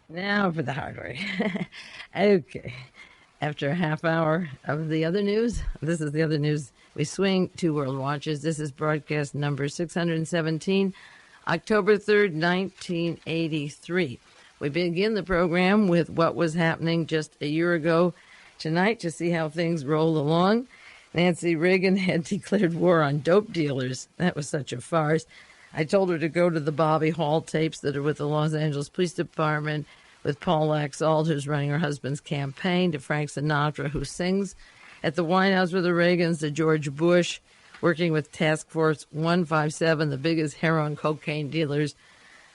Now for the hard work. Okay. After a half hour of the other news, this is the other news. We swing to World Watches. This is broadcast number 617, October 3rd, 1983. We begin the program with what was happening just a year ago tonight to see how things roll along. Nancy Reagan had declared war on dope dealers. That was such a farce. I told her to go to the Bobby Hall tapes that are with the Los Angeles Police Department, with Paul Laxalt, who's running her husband's campaign, to Frank Sinatra, who sings at the White House with the Reagans, to George Bush, working with Task Force 157, the biggest heroin cocaine dealers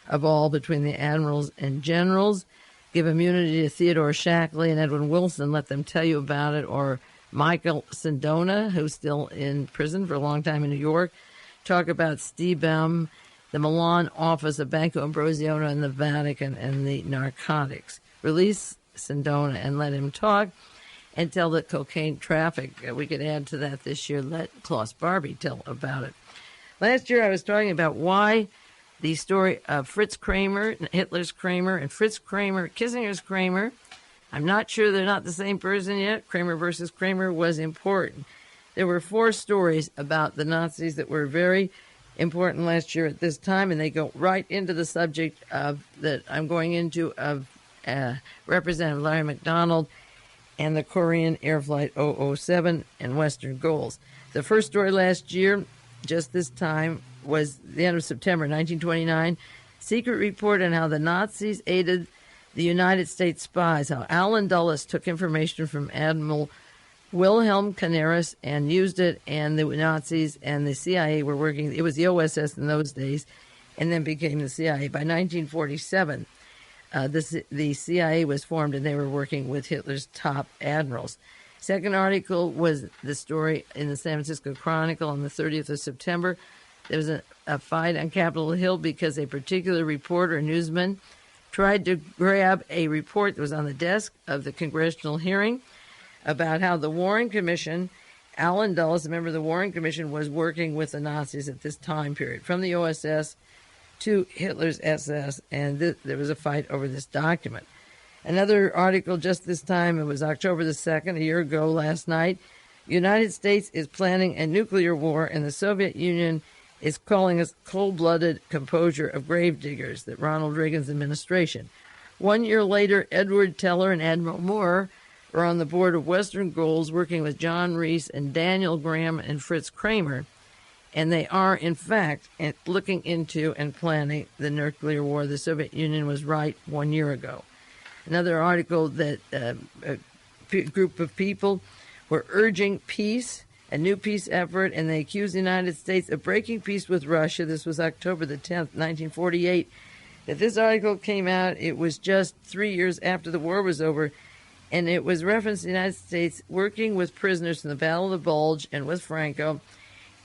of all between the admirals and generals. Give immunity to Theodore Shackley and Edwin Wilson, let them tell you about it, or Michael Sindona, who's still in prison for a long time in New York. Talk about Stebem, the Milan office of Banco Ambrosiano in the Vatican, and the narcotics. Release Sindona and let him talk, and tell the cocaine traffic. We could add to that this year. Let Klaus Barbie tell about it. Last year I was talking about why the story of Fritz Kraemer, Hitler's Kraemer, and Fritz Kraemer, Kissinger's Kraemer, I'm not sure they're not the same person yet. Kraemer versus Kraemer was important. There were 4 stories about the Nazis that were very important last year at this time, and they go right into the subject of that I'm going into of Representative Larry MacDonald and the Korean Air Flight 007 and Western goals. The first story last year, just this time, was the end of September 1929. Secret report on how the Nazis aided the United States spies, how Allen Dulles took information from Admiral Wilhelm Canaris and used it, and the Nazis and the CIA were working. It was the OSS in those days, and then became the CIA. By 1947, the CIA was formed, and they were working with Hitler's top admirals. Second article was the story in the San Francisco Chronicle on the 30th of September. There was a fight on Capitol Hill because a particular reporter, a newsman, tried to grab a report that was on the desk of the congressional hearing about how the Warren Commission, Allen Dulles, a member of the Warren Commission, was working with the Nazis at this time period, from the OSS to Hitler's SS, and there was a fight over this document. Another article just this time, it was October the 2nd, a year ago last night. United States is planning a nuclear war, and the Soviet Union is calling us cold-blooded composure of gravediggers, that Ronald Reagan's administration. 1 year later, Edward Teller and Admiral Moore are on the board of Western Goals, working with John Reese and Daniel Graham and Fritz Kraemer, and they are, in fact, looking into and planning the nuclear war. The Soviet Union was right 1 year ago. Another article that a group of people were urging peace, a new peace effort, and they accused the United States of breaking peace with Russia. This was October the 10th, 1948. That this article came out, it was just 3 years after the war was over, and it was referenced the United States working with prisoners in the Battle of the Bulge and with Franco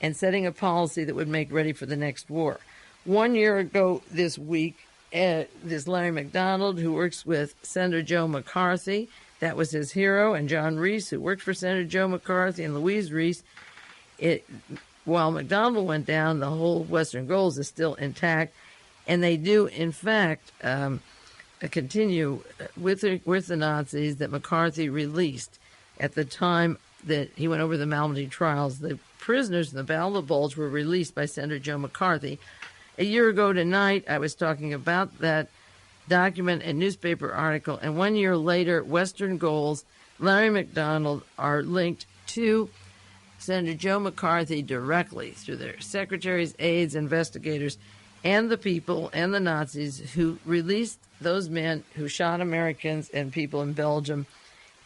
and setting a policy that would make ready for the next war. 1 year ago this week, this Larry MacDonald, who works with Senator Joe McCarthy, that was his hero, and John Reese, who worked for Senator Joe McCarthy, and Louise Reese. While MacDonald went down, the whole Western Goals is still intact, and they do, in fact, continue with the Nazis that McCarthy released at the time that he went over the Malmedy trials. The prisoners in the Battle of the Bulge were released by Senator Joe McCarthy. A year ago tonight, I was talking about that document and newspaper article, and 1 year later, Western Goals, Larry MacDonald, are linked to Senator Joe McCarthy directly through their secretaries, aides, investigators, and the people and the Nazis who released those men who shot Americans and people in Belgium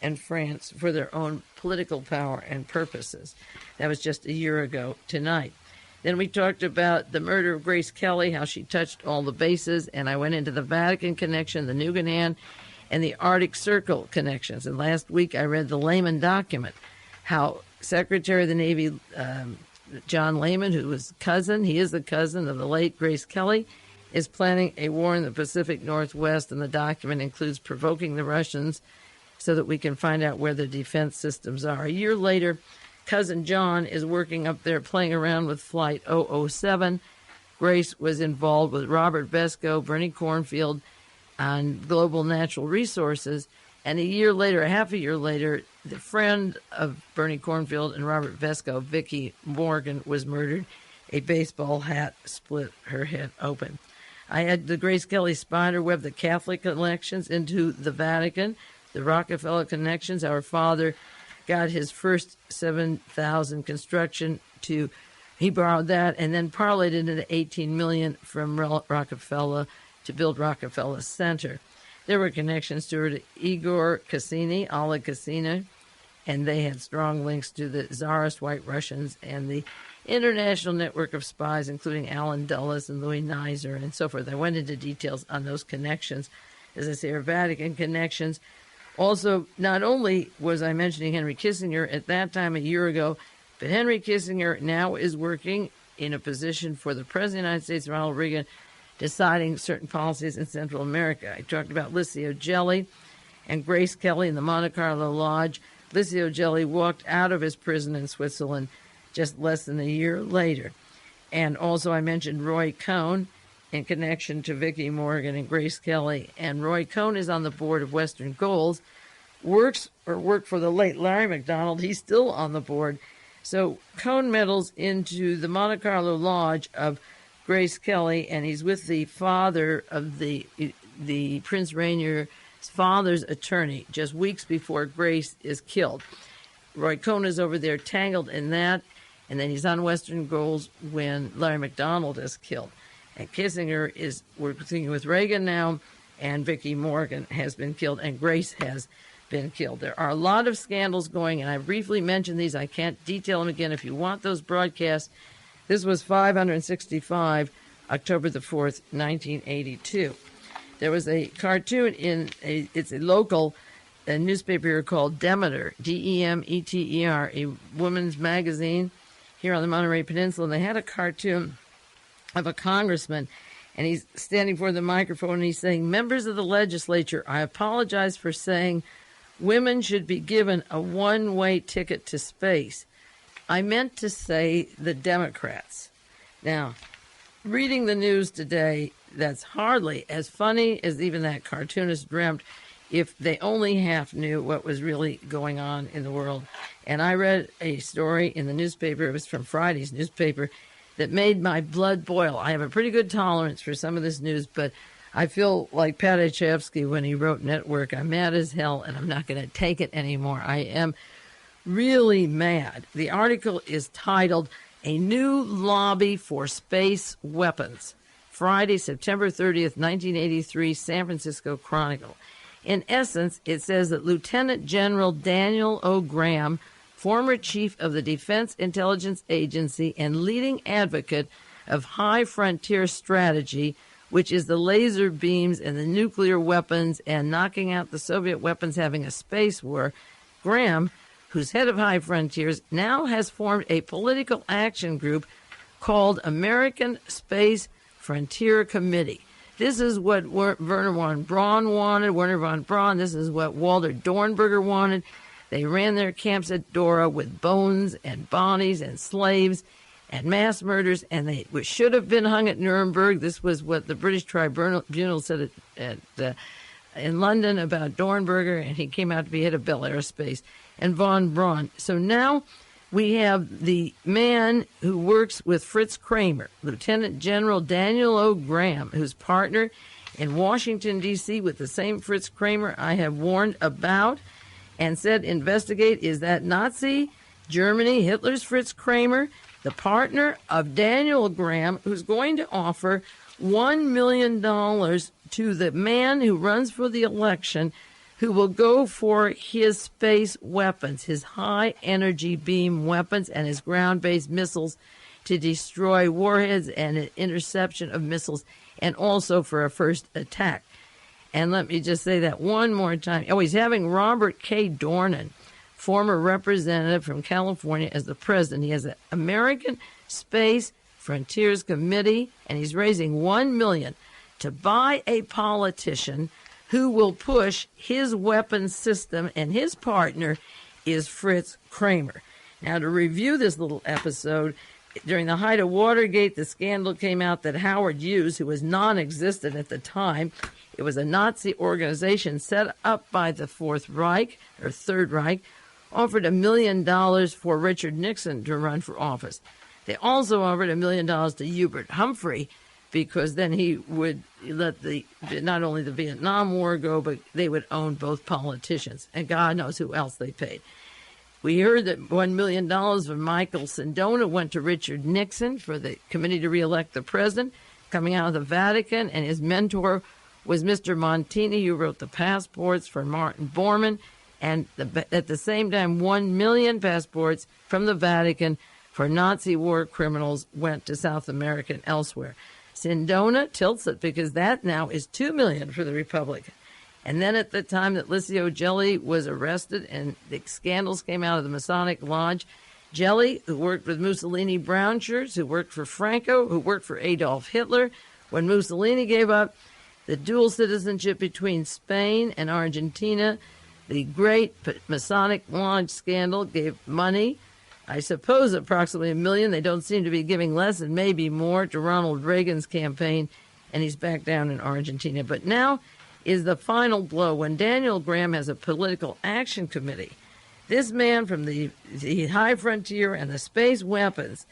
and France for their own political power and purposes. That was just a year ago tonight. Then we talked about the murder of Grace Kelly, how she touched all the bases, and I went into the Vatican connection, the Nugan, and the Arctic Circle connections. And last week I read the Lehman document, how Secretary of the Navy John Lehman, who was he is the cousin of the late Grace Kelly, is planning a war in the Pacific Northwest, and the document includes provoking the Russians so that we can find out where the defense systems are. A year later, Cousin John is working up there playing around with Flight 007. Grace was involved with Robert Vesco, Bernie Cornfeld, on global natural resources. And a year later, half a year later, the friend of Bernie Cornfeld and Robert Vesco, Vicki Morgan, was murdered. A baseball hat split her head open. I had the Grace Kelly spider web, the Catholic connections into the Vatican, the Rockefeller connections. Our father got his first 7,000 construction he borrowed that and then parlayed it into 18 million from Rockefeller to build Rockefeller Center. There were connections to Igor Cassini, Oleg Cassini, and they had strong links to the Tsarist White Russians and the international network of spies, including Alan Dulles and Louis Nizer and so forth. I went into details on those connections. As I say, our Vatican connections. Also, not only was I mentioning Henry Kissinger at that time a year ago, but Henry Kissinger now is working in a position for the President of the United States, Ronald Reagan, deciding certain policies in Central America. I talked about Licio Gelli and Grace Kelly in the Monte Carlo Lodge. Licio Gelli walked out of his prison in Switzerland just less than a year later. And also I mentioned Roy Cohn in connection to Vicki Morgan and Grace Kelly. And Roy Cohn is on the board of Western Goals, worked for the late Larry MacDonald. He's still on the board. So Cohn meddles into the Monte Carlo Lodge of Grace Kelly, and he's with the father of the Prince Rainier's father's attorney just weeks before Grace is killed. Roy Cohn is over there tangled in that, and then he's on Western Goals when Larry MacDonald is killed. And Kissinger is working with Reagan now, and Vicki Morgan has been killed, and Grace has been killed. There are a lot of scandals going, and I briefly mentioned these. I can't detail them again. If you want those broadcasts, this was 565, October the 4th, 1982. There was a cartoon it's a local newspaper here called Demeter, Demeter, a women's magazine here on the Monterey Peninsula, and they had a cartoon of a congressman, and he's standing before the microphone, and he's saying, "Members of the legislature, I apologize for saying women should be given a one-way ticket to space. I meant to say the Democrats." Now, reading the news today, that's hardly as funny as even that cartoonist dreamt if they only half knew what was really going on in the world. And I read a story in the newspaper, it was from Friday's newspaper, that made my blood boil. I have a pretty good tolerance for some of this news, but I feel like Padachevsky when he wrote Network. I'm mad as hell, and I'm not going to take it anymore. I am really mad. The article is titled, "A New Lobby for Space Weapons." Friday, September 30th, 1983, San Francisco Chronicle. In essence, it says that Lieutenant General Daniel O. Graham, former chief of the Defense Intelligence Agency and leading advocate of high frontier strategy, which is the laser beams and the nuclear weapons and knocking out the Soviet weapons having a space war, Graham, who's head of High Frontiers, now has formed a political action group called American Space Frontier Committee. This is what Werner von Braun wanted, Werner von Braun. This is what Walter Dornberger wanted. They ran their camps at Dora with bones and bodies and slaves and mass murders, and they should have been hung at Nuremberg. This was what the British Tribunal said in London about Dornberger, and he came out to be head of Bell Aerospace, and von Braun. So now we have the man who works with Fritz Kraemer, Lieutenant General Daniel O. Graham, who's partner in Washington, D.C. with the same Fritz Kraemer I have warned about and said investigate, is that Nazi Germany, Hitler's Fritz Kraemer, the partner of Daniel Graham, who's going to offer $1 million to the man who runs for the election who will go for his space weapons, his high-energy beam weapons and his ground-based missiles to destroy warheads and an interception of missiles, and also for a first attack. And let me just say that one more time. Oh, he's having Robert K. Dornan, former representative from California, as the president. He has an American Space Frontiers Committee, and he's raising $1 million to buy a politician who will push his weapons system, and his partner is Fritz Kraemer. Now, to review this little episode, During the height of Watergate, the scandal came out that Howard Hughes, who was non-existent at the time, it was a Nazi organization set up by the Fourth Reich, or Third Reich, offered $1 million for Richard Nixon to run for office. They also offered $1 million to Hubert Humphrey, because then he would let not only the Vietnam War go, but they would own both politicians. And God knows who else they paid. We heard that $1 million from Michael Sindona went to Richard Nixon for the committee to reelect the president, coming out of the Vatican, and his mentor was Mr. Montini, who wrote the passports for Martin Bormann, and at the same time, 1 million passports from the Vatican for Nazi war criminals went to South America and elsewhere. Sindona tilts it because that now is $2 million for the Republican. And then at the time that Licio Gelli was arrested and the scandals came out of the Masonic Lodge, Gelli, who worked with Mussolini brown shirts, who worked for Franco, who worked for Adolf Hitler, when Mussolini gave up the dual citizenship between Spain and Argentina, the great Masonic Lodge scandal gave money, I suppose approximately $1 million. They don't seem to be giving less and maybe more to Ronald Reagan's campaign, and he's back down in Argentina. But now is the final blow when Daniel Graham has a political action committee. This man from the high frontier and the space weapons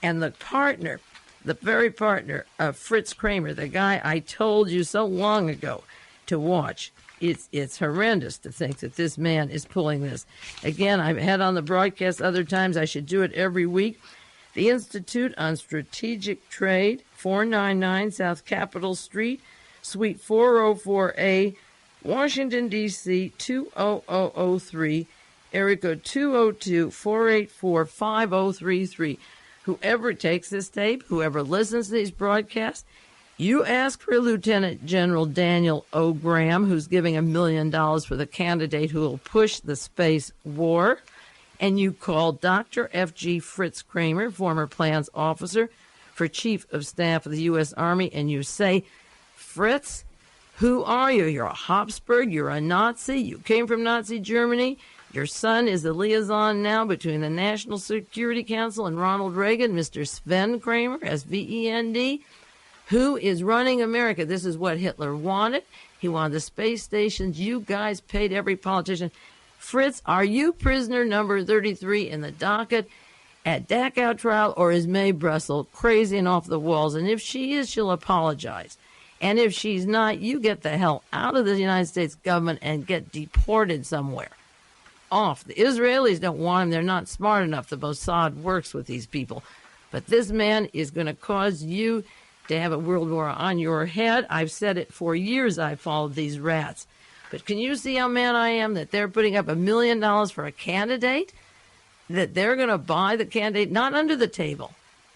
and the partner, the very partner of Fritz Kraemer, the guy I told you so long ago to watch. It's horrendous to think that this man is pulling this. Again, I've had on the broadcast other times. I should do it every week. The Institute on Strategic Trade, 499 South Capitol Street, Suite 404A, Washington, D.C., 20003, area code 202-484-5033. Whoever takes this tape, whoever listens to these broadcasts, you ask for Lieutenant General Daniel O. Graham, who's giving $1 million for the candidate who will push the space war, and you call Dr. F.G. Fritz Kraemer, former plans officer for Chief of Staff of the U.S. Army, and you say, Fritz, who are you? You're a Habsburg, you're a Nazi, you came from Nazi Germany, your son is the liaison now between the National Security Council and Ronald Reagan, Mr. Sven Kraemer, S-V-E-N-D, who is running America. This is what Hitler wanted. He wanted the space stations. You guys paid every politician. Fritz, are you prisoner number 33 in the docket at Dachau trial, or is Mae Brussell crazy and off the walls? And if she is, she'll apologize. And if she's not, you get the hell out of the United States government and get deported somewhere. Off. The Israelis don't want him. They're not smart enough. The Mossad works with these people. But this man is going to cause you to have a world war on your head. I've said it for years. I've followed these rats. But can you see how mad I am that they're putting up $1 million for a candidate? That they're going to buy the candidate, not under the table,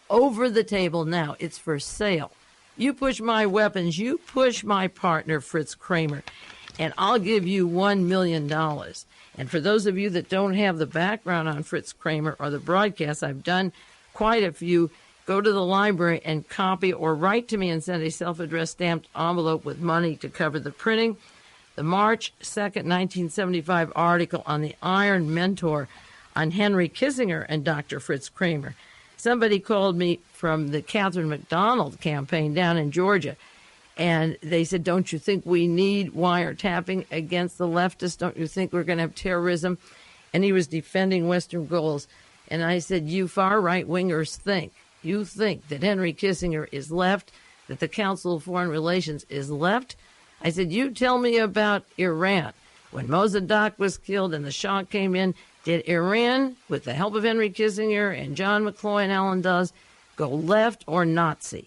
over the table now. It's for sale. You push my weapons, you push my partner, Fritz Kraemer, and I'll give you $1 million. And for those of you that don't have the background on Fritz Kraemer or the broadcasts, I've done quite a few. Go to the library and copy or write to me and send a self-addressed stamped envelope with money to cover the printing. The March 2nd, 1975 article on the Iron Mentor on Henry Kissinger and Dr. Fritz Kraemer. Somebody called me from the Catherine MacDonald campaign down in Georgia, and they said, don't you think we need wiretapping against the leftists? Don't you think we're going to have terrorism? And he was defending Western goals. And I said, you far right-wingers think. You think that Henry Kissinger is left, that the Council of Foreign Relations is left? I said, you tell me about Iran. When Mossadegh was killed and the Shah came in, did Iran, with the help of Henry Kissinger and John McCloy and Alan Dulles, go left or Nazi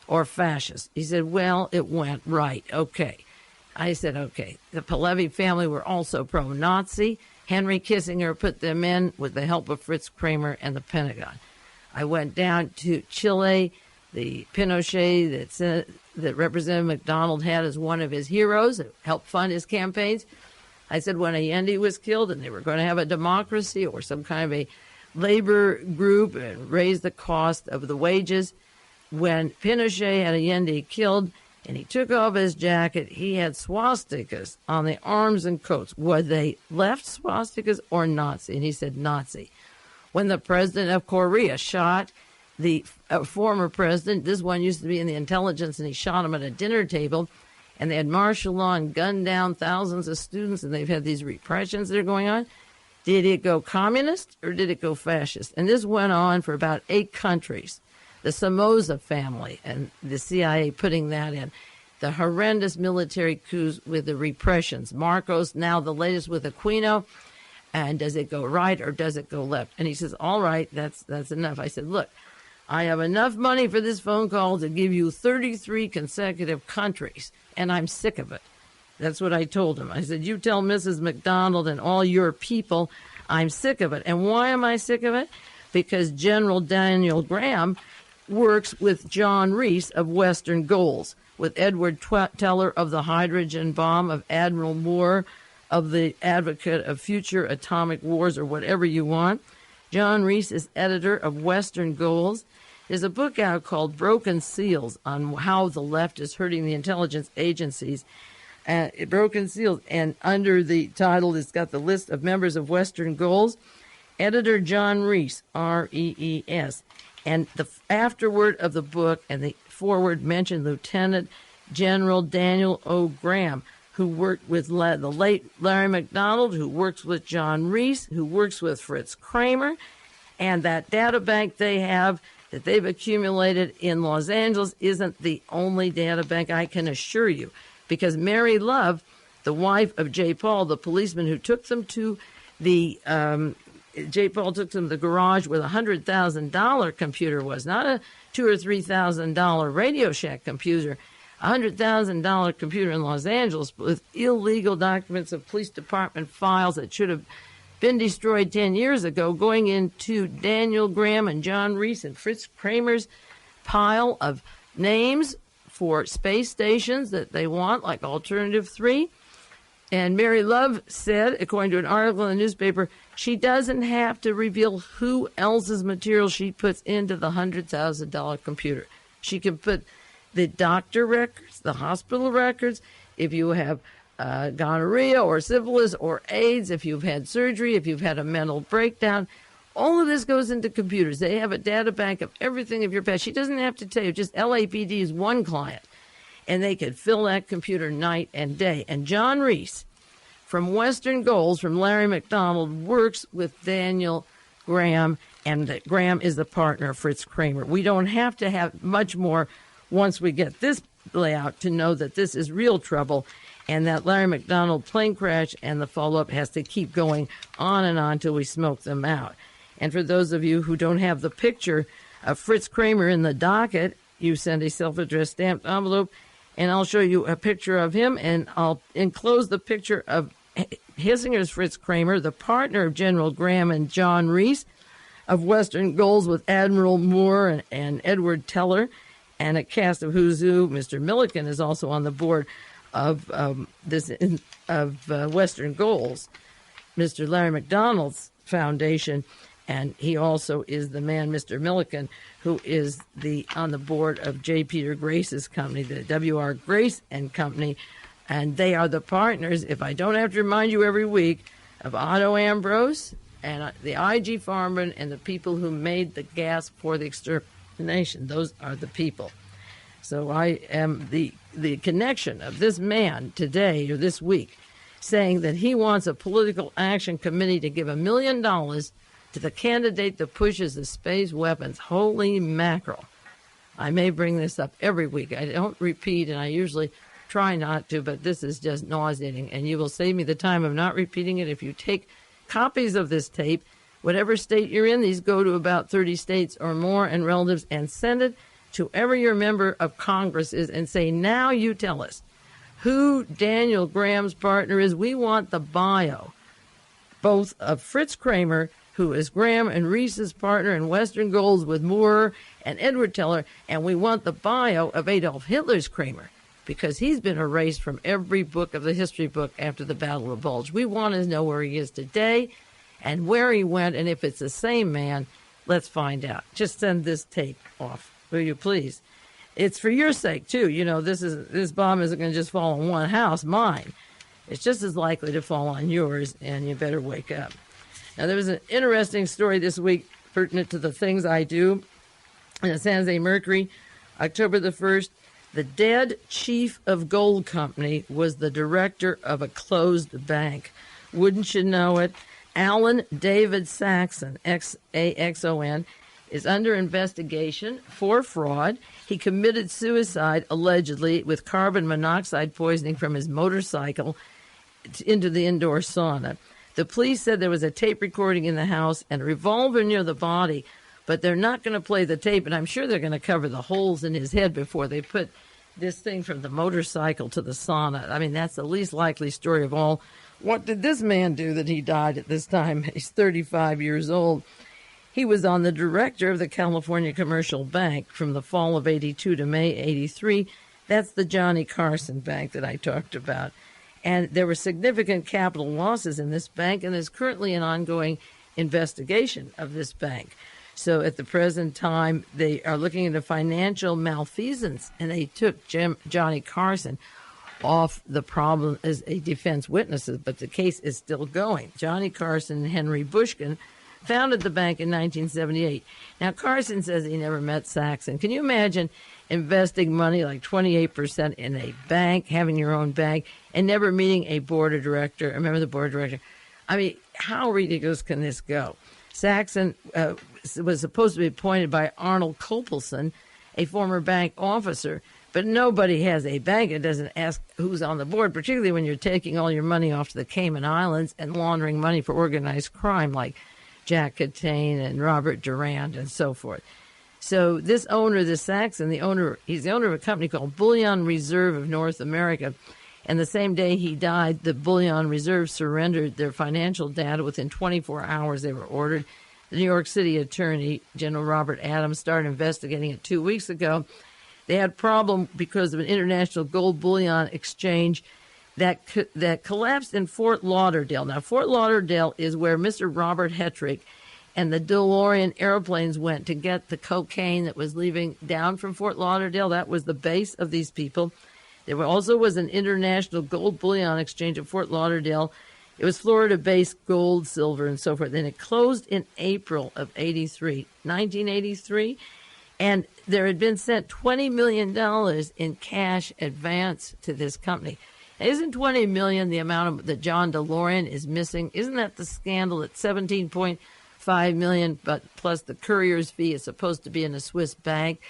or fascist? He said, well, it went right. Okay. I said, okay. The Pahlavi family were also pro-Nazi. Henry Kissinger put them in with the help of Fritz Kraemer and the Pentagon. I went down to Chile. The Pinochet that Representative MacDonald had as one of his heroes, that helped fund his campaigns. I said when Allende was killed and they were going to have a democracy or some kind of a labor group and raise the cost of the wages, when Pinochet had Allende killed and he took off his jacket, he had swastikas on the arms and coats. Were they left swastikas or Nazi? And he said Nazi. When the president of Korea shot the former president. This one used to be in the intelligence, and he shot him at a dinner table. And they had martial law and gunned down thousands of students, and they've had these repressions that are going on. Did it go communist or did it go fascist? And this went on for about 8 countries. The Somoza family and the CIA putting that in. The horrendous military coups with the repressions. Marcos, now the latest with Aquino. And does it go right or does it go left? And he says, all right, that's enough. I said, look, I have enough money for this phone call to give you 33 consecutive countries, and I'm sick of it. That's what I told him. I said, you tell Mrs. MacDonald and all your people I'm sick of it. And why am I sick of it? Because General Daniel Graham works with John Reese of Western Goals, with Edward Teller of the hydrogen bomb, of Admiral Moore of the advocate of future atomic wars, or whatever you want. John Reese is editor of Western Goals. There's a book out called Broken Seals on how the left is hurting the intelligence agencies. Broken Seals, and under the title, it's got the list of members of Western Goals. Editor John Reese, R-E-E-S. And the afterword of the book and the foreword mentioned Lieutenant General Daniel O. Graham, who worked with the late Larry MacDonald, who works with John Reese, who works with Fritz Kraemer. And that data bank they have that they've accumulated in Los Angeles isn't the only data bank, I can assure you. Because Mary Love, the wife of J. Paul, the policeman who took them to the J. Paul took them to the garage where the $100,000 computer was, not a $2,000 or $3,000 Radio Shack computer, a $100,000 computer in Los Angeles with illegal documents of police department files that should have been destroyed 10 years ago, going into Daniel Graham and John Reese and Fritz Kraemer's pile of names for space stations that they want, like Alternative 3. And Mary Love said, according to an article in the newspaper, she doesn't have to reveal who else's material she puts into the $100,000 computer. She can put the doctor records, the hospital records, if you have gonorrhea or syphilis or AIDS, if you've had surgery, if you've had a mental breakdown. All of this goes into computers. They have a data bank of everything of your past. She doesn't have to tell you. Just LAPD is one client, and they could fill that computer night and day. And John Reese from Western Goals, from Larry MacDonald, works with Daniel Graham, and Graham is the partner of Fritz Kraemer. We don't have to have much more once we get this layout to know that this is real trouble, and that Larry MacDonald plane crash and the follow-up has to keep going on and on till we smoke them out. And for those of you who don't have the picture of Fritz Kraemer in the docket, you send a self-addressed stamped envelope, and I'll show you a picture of him, and I'll enclose the picture of Hissinger's Fritz Kraemer, the partner of General Graham and John Reese of Western Goals, with Admiral Moore and Edward Teller, and a cast of who's who. Mr. Milliken is also on the board of Western Goals, Mr. Larry MacDonald's foundation, and he also is the man, Mr. Milliken, who is on the board of J. Peter Grace's company, the W.R. Grace and Company, and they are the partners, if I don't have to remind you every week, of Otto Ambrose and the IG Farman and the people who made the gas for the extermination. Those are the people. So I am the connection of this man today or this week saying that he wants a political action committee to give $1 million to the candidate that pushes the space weapons. Holy mackerel. I may bring this up every week. I don't repeat, and I usually try not to, but this is just nauseating, and you will save me the time of not repeating it if you take copies of this tape, whatever state you're in. These go to about 30 states or more and relatives, and send it to whoever your member of Congress is and say, now you tell us who Daniel Graham's partner is. We want the bio, both of Fritz Kraemer, who is Graham and Reese's partner in Western Goals with Moore and Edward Teller, and we want the bio of Adolf Hitler's Kraemer, because he's been erased from every book of the history book after the Battle of Bulge. We want to know where he is today and where he went, and if it's the same man, let's find out. Just send this tape off, will you please? It's for your sake, too. You know, this bomb isn't going to just fall on one house, mine. It's just as likely to fall on yours, and you better wake up. Now, there was an interesting story this week pertinent to the things I do. In the San Jose Mercury, October the 1st, the dead chief of gold company was the director of a closed bank. Wouldn't you know it? Alan David Saxon, X-A-X-O-N, is under investigation for fraud. He committed suicide, allegedly, with carbon monoxide poisoning from his motorcycle into the indoor sauna. The police said there was a tape recording in the house and a revolver near the body, but they're not going to play the tape, and I'm sure they're going to cover the holes in his head before they put this thing from the motorcycle to the sauna. I mean, that's the least likely story of all. What did this man do that he died at this time? He's 35 years old. He was on the director of the California Commercial Bank from the fall of 82 to May 83. That's the Johnny Carson Bank that I talked about. And there were significant capital losses in this bank, and there's currently an ongoing investigation of this bank. So at the present time, they are looking into financial malfeasance, and they took Johnny Carson off the problem as a defense witness, but the case is still going. Johnny Carson and Henry Bushkin founded the bank in 1978. Now, Carson says he never met Saxon. Can you imagine investing money like 28% in a bank, having your own bank, and never meeting a board of director, a member of the board of director? I mean, how ridiculous can this go? Saxon was supposed to be appointed by Arnold Copelson, a former bank officer, but nobody has a bank and doesn't ask who's on the board, particularly when you're taking all your money off to the Cayman Islands and laundering money for organized crime like Jack Catane and Robert Durand and so forth. So this owner, this Saxon, he's the owner of a company called Bullion Reserve of North America. And the same day he died, the Bullion Reserve surrendered their financial data within 24 hours. They were ordered. The New York City Attorney General Robert Adams started investigating it 2 weeks ago. They had a problem because of an international gold bullion exchange that collapsed in Fort Lauderdale. Now, Fort Lauderdale is where Mr. Robert Hetrick and the DeLorean airplanes went to get the cocaine that was leaving down from Fort Lauderdale. That was the base of these people. There also was an international gold bullion exchange at Fort Lauderdale. It was Florida-based gold, silver, and so forth. And it closed in April of 1983. And there had been sent $20 million in cash advance to this company. Now, isn't $20 million the amount that John DeLorean is missing? Isn't that the scandal at $17.5 million, but plus the courier's fee is supposed to be in a Swiss bank?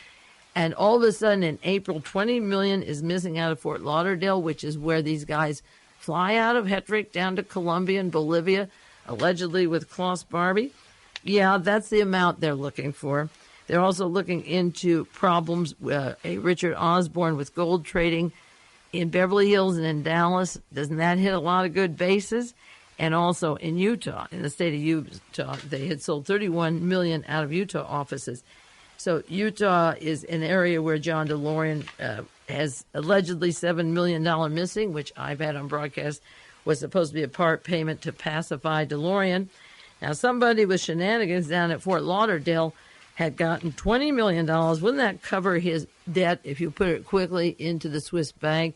And all of a sudden in April, $20 million is missing out of Fort Lauderdale, which is where these guys fly out of Hetrick down to Colombia and Bolivia, allegedly with Klaus Barbie. Yeah, that's the amount they're looking for. They're also looking into problems, a Richard Osborne with gold trading in Beverly Hills and in Dallas. Doesn't that hit a lot of good bases? And also in Utah, in the state of Utah, they had sold $31 million out of Utah offices. So Utah is an area where John DeLorean has allegedly $7 million missing, which I've had on broadcast, was supposed to be a part payment to pacify DeLorean. Now, somebody with shenanigans down at Fort Lauderdale had gotten $20 million. Wouldn't that cover his debt if you put it quickly into the Swiss bank?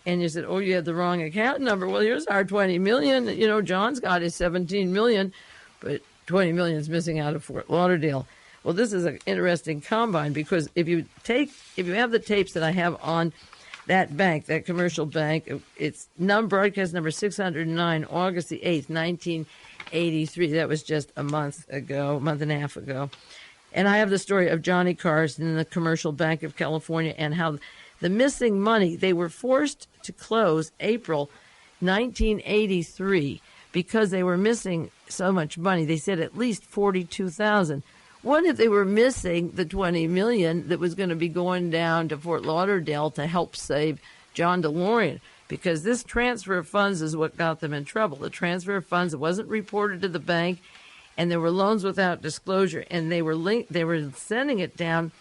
And you said, oh, you have the wrong account number. Well, here's our $20 million. You know, John's got his $17 million, but $20 million is missing out of Fort Lauderdale. Well, this is an interesting combine because if you have the tapes that I have on that bank, that commercial bank, it's broadcast number 609, August the 8th, 1983. That was just a month and a half ago. And I have the story of Johnny Carson in the Commercial Bank of California and how the missing money, they were forced to close April 1983 because they were missing so much money. They said at least $42,000. What if they were missing the $20 million that was going to be going down to Fort Lauderdale to help save John DeLorean? Because this transfer of funds is what got them in trouble. The transfer of funds wasn't reported to the bank, and there were loans without disclosure, and they were sending it down.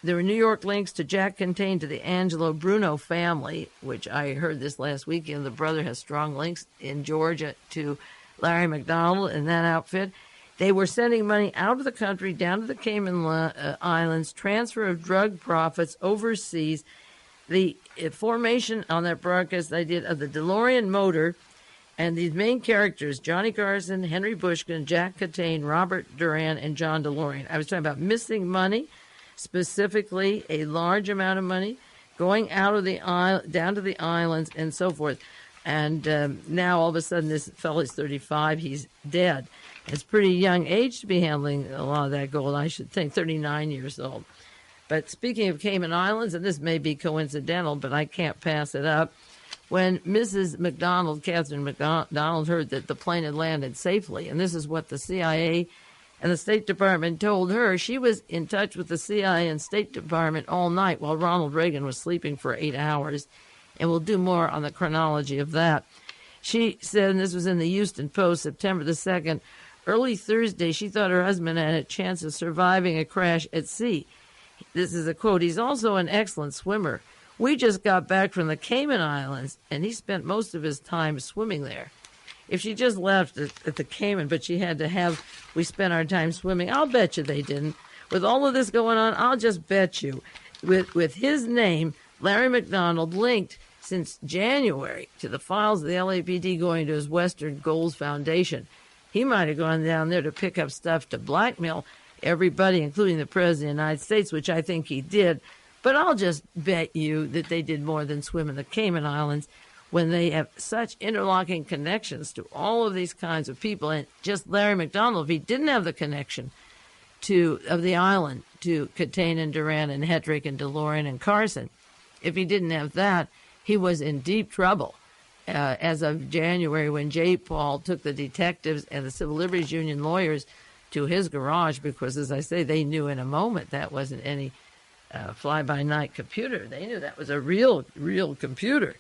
There were New York links to Jack Catane to the Angelo Bruno family, which I heard this last weekend. The brother has strong links in Georgia to Larry MacDonald and that outfit. They were sending money out of the country, down to the Cayman Islands, transfer of drug profits overseas. The formation on that broadcast I did of the DeLorean motor and these main characters, Johnny Carson, Henry Bushkin, Jack Catane, Robert Durand, and John DeLorean. I was talking about missing money. specifically a large amount of money going out of the island, down to the islands, and so forth. And now all of a sudden, this fellow's 35. He's dead. It's pretty young age to be handling a lot of that gold, I should think, 39 years old. But speaking of Cayman Islands, and this may be coincidental, but I can't pass it up, when Mrs. MacDonald, Catherine MacDonald, heard that the plane had landed safely, and this is what the CIA and the State Department told her, she was in touch with the CIA and State Department all night while Ronald Reagan was sleeping for 8 hours, and we'll do more on the chronology of that. She said, and this was in the Houston Post, September the 2nd, early Thursday, she thought her husband had a chance of surviving a crash at sea. This is a quote, he's also an excellent swimmer. We just got back from the Cayman Islands, and he spent most of his time swimming there. If she just left at the Cayman, but she had to have, we spent our time swimming, I'll bet you they didn't. With all of this going on, I'll just bet you, with his name, Larry MacDonald, linked since January to the files of the LAPD going to his Western Goals Foundation, he might have gone down there to pick up stuff to blackmail everybody, including the President of the United States, which I think he did. But I'll just bet you that they did more than swim in the Cayman Islands when they have such interlocking connections to all of these kinds of people. And just Larry MacDonald, if he didn't have the connection of the island to Cohn and Duran and Hedrick and DeLorean and Carson, if he didn't have that, he was in deep trouble. As of January, when J. Paul took the detectives and the Civil Liberties Union lawyers to his garage, because, as I say, they knew in a moment that wasn't any fly-by-night computer. They knew that was a real computer.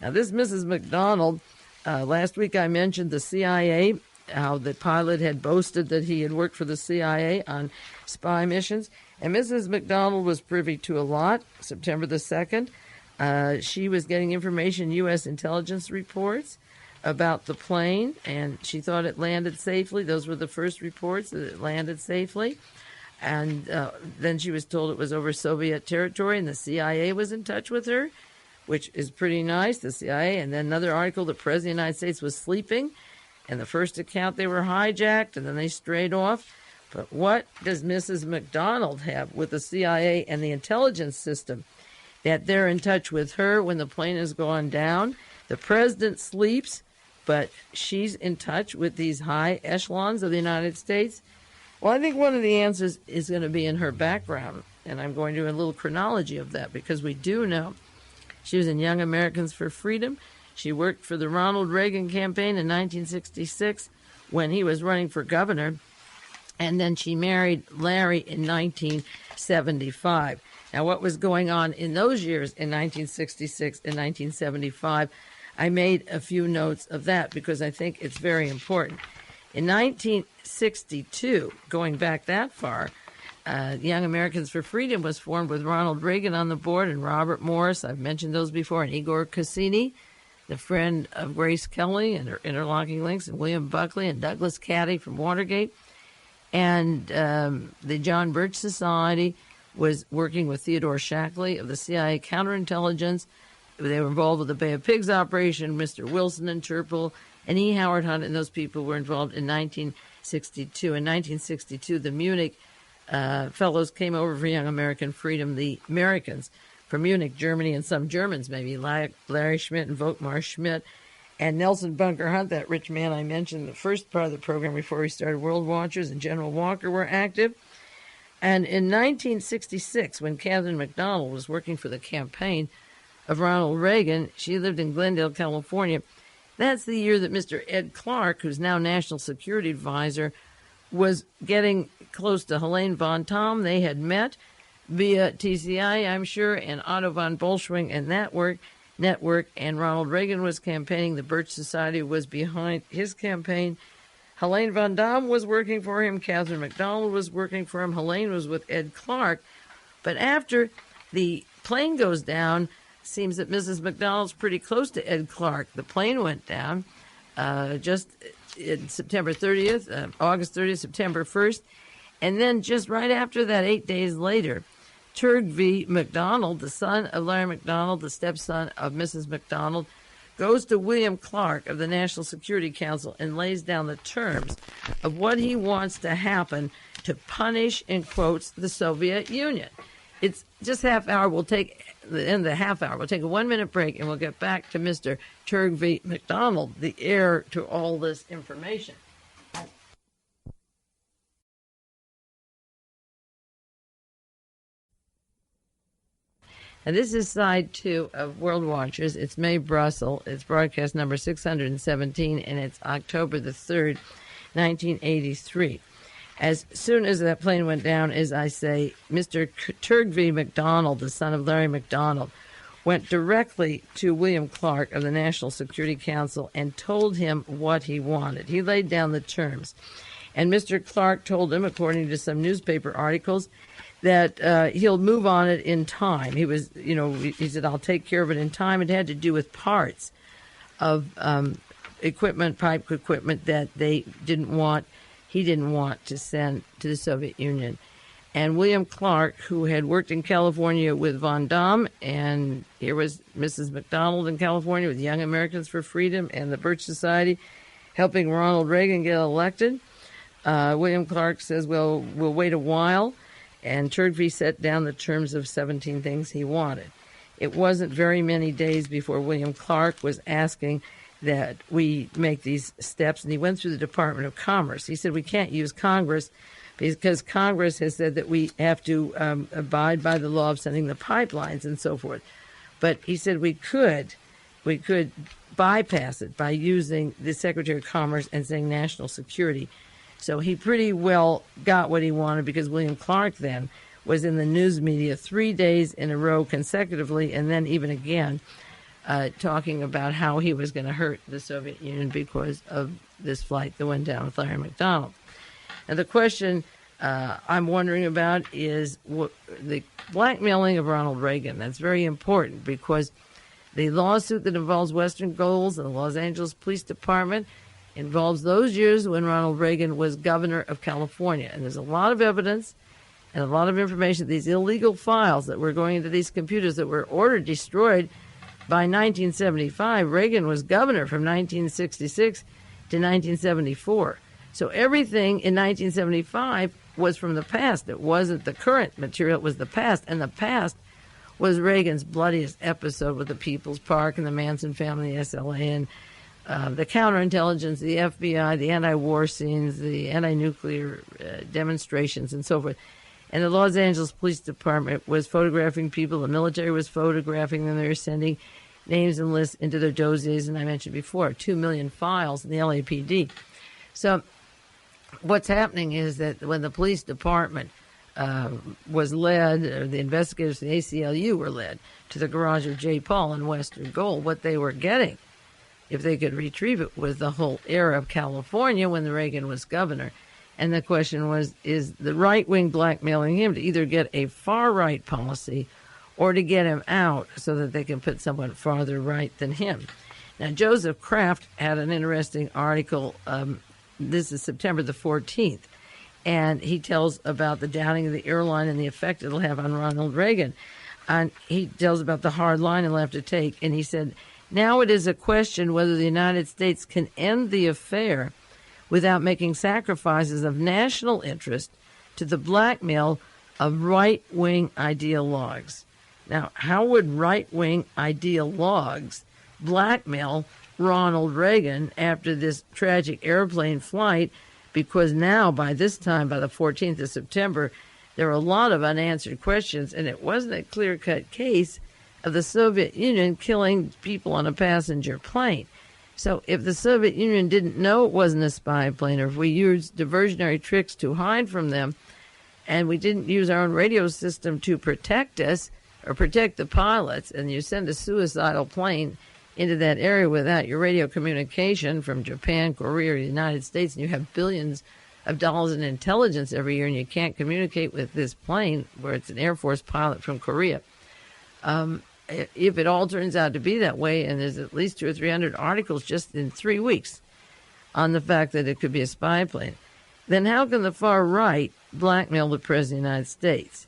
Now, this Mrs. MacDonald, last week I mentioned the CIA, how the pilot had boasted that he had worked for the CIA on spy missions. And Mrs. MacDonald was privy to a lot. September the 2nd, she was getting information, U.S. intelligence reports about the plane, and she thought it landed safely. Those were the first reports that it landed safely. And then she was told it was over Soviet territory, and the CIA was in touch with her, which is pretty nice, the CIA. And then another article, the President of the United States was sleeping. And the first account, they were hijacked, and then they strayed off. But what does Mrs. MacDonald have with the CIA and the intelligence system? That they're in touch with her when the plane has gone down. The president sleeps, but she's in touch with these high echelons of the United States. Well, I think one of the answers is going to be in her background, and I'm going to do a little chronology of that, because we do know she was in Young Americans for Freedom. She worked for the Ronald Reagan campaign in 1966 when he was running for governor, and then she married Larry in 1975. Now, what was going on in those years in 1966 and 1975, I made a few notes of that because I think it's very important. In 1962, going back that far, Young Americans for Freedom was formed with Ronald Reagan on the board and Robert Morris, I've mentioned those before, and Igor Cassini, the friend of Grace Kelly and her interlocking links, and William Buckley and Douglas Caddy from Watergate. And the John Birch Society was working with Theodore Shackley of the CIA counterintelligence. They were involved with the Bay of Pigs operation, Mr. Wilson and Turple, and E. Howard Hunt, and those people were involved in 1962. In 1962, the Munich fellows came over for Young American Freedom, the Americans from Munich, Germany, and some Germans, maybe Larry Schmidt and Volkmar Schmidt, and Nelson Bunker Hunt, that rich man I mentioned in the first part of the program before we started World Watchers, and General Walker were active. And in 1966, when Catherine MacDonald was working for the campaign of Ronald Reagan, she lived in Glendale, California. That's the year that Mr. Ed Clark, who's now National Security Advisor, was getting close to Helene vonDamm. They had met via TCI, I'm sure, and Otto von Bolschwing and network, and Ronald Reagan was campaigning. The Birch Society was behind his campaign. Helene vonDamm was working for him. Catherine MacDonald was working for him. Helene was with Ed Clark. But after the plane goes down, seems that Mrs. MacDonald's pretty close to Ed Clark. The plane went down just in September 30th, August 30th, September 1st. And then just right after that, 8 days later, Turg V. MacDonald, the son of Larry MacDonald, the stepson of Mrs. MacDonald, goes to William Clark of the National Security Council and lays down the terms of what he wants to happen to punish, in quotes, the Soviet Union. It's just half hour. We'll take the end of the half hour. We'll take a 1 minute break, and we'll get back to Mr. Turgvie MacDonald, the heir to all this information. And this is side 2 of World Watchers. It's Mae Brussell. It's broadcast number 617, and it's October the 3rd, 1983. As soon as that plane went down, as I say, Mr. Turgvie MacDonald, the son of Larry MacDonald, went directly to William Clark of the National Security Council and told him what he wanted. He laid down the terms. And Mr. Clark told him, according to some newspaper articles, that he'll move on it in time. He was, he said, I'll take care of it in time. It had to do with parts of equipment, pipe equipment that he didn't want to send to the Soviet Union. And William Clark, who had worked in California with vonDamm, and here was Mrs. MacDonald in California with Young Americans for Freedom and the Birch Society, helping Ronald Reagan get elected. William Clark says, well, we'll wait a while. And Turgvie set down the terms of 17 things he wanted. It wasn't very many days before William Clark was asking that we make these steps, and he went through the Department of Commerce. He said we can't use Congress because Congress has said that we have to abide by the law of sending the pipelines and so forth. But he said we could bypass it by using the Secretary of Commerce and saying national security. So he pretty well got what he wanted, because William Clark then was in the news media 3 days in a row consecutively, and then even again talking about how he was going to hurt the Soviet Union because of this flight that went down with Larry MacDonald. And the question I'm wondering about is the blackmailing of Ronald Reagan. That's very important, because the lawsuit that involves Western Goals and the Los Angeles Police Department involves those years when Ronald Reagan was governor of California. And there's a lot of evidence and a lot of information, these illegal files that were going into these computers that were ordered destroyed by 1975. Reagan was governor from 1966 to 1974. So everything in 1975 was from the past. It wasn't the current material, it was the past. And the past was Reagan's bloodiest episode with the People's Park and the Manson family, the SLA, and the counterintelligence, the FBI, the anti-war scenes, the anti-nuclear demonstrations, and so forth. And the Los Angeles Police Department was photographing people. The military was photographing them. They were sending names and lists into their dossiers. And I mentioned before, 2 million files in the LAPD. So what's happening is that when the police department was led, or the investigators from the ACLU were led to the garage of J. Paul in Western Gold, what they were getting, if they could retrieve it, was the whole era of California when the Reagan was governor. And the question was, is the right wing blackmailing him to either get a far right policy or to get him out so that they can put someone farther right than him? Now, Joseph Kraft had an interesting article. This is September the 14th. And he tells about the downing of the airline and the effect it'll have on Ronald Reagan. And he tells about the hard line he'll have to take. And he said, now it is a question whether the United States can end the affair without making sacrifices of national interest to the blackmail of right-wing ideologues. Now, how would right-wing ideologues blackmail Ronald Reagan after this tragic airplane flight? Because now, by this time, by the 14th of September, there are a lot of unanswered questions, and it wasn't a clear-cut case of the Soviet Union killing people on a passenger plane. So if the Soviet Union didn't know it wasn't a spy plane, or if we used diversionary tricks to hide from them, and we didn't use our own radio system to protect us or protect the pilots, and you send a suicidal plane into that area without your radio communication from Japan, Korea, or the United States, and you have billions of dollars in intelligence every year, and you can't communicate with this plane where it's an Air Force pilot from Korea. If it all turns out to be that way, and there's at least 200 or 300 articles just in 3 weeks on the fact that it could be a spy plane, then how can the far right blackmail the President of the United States?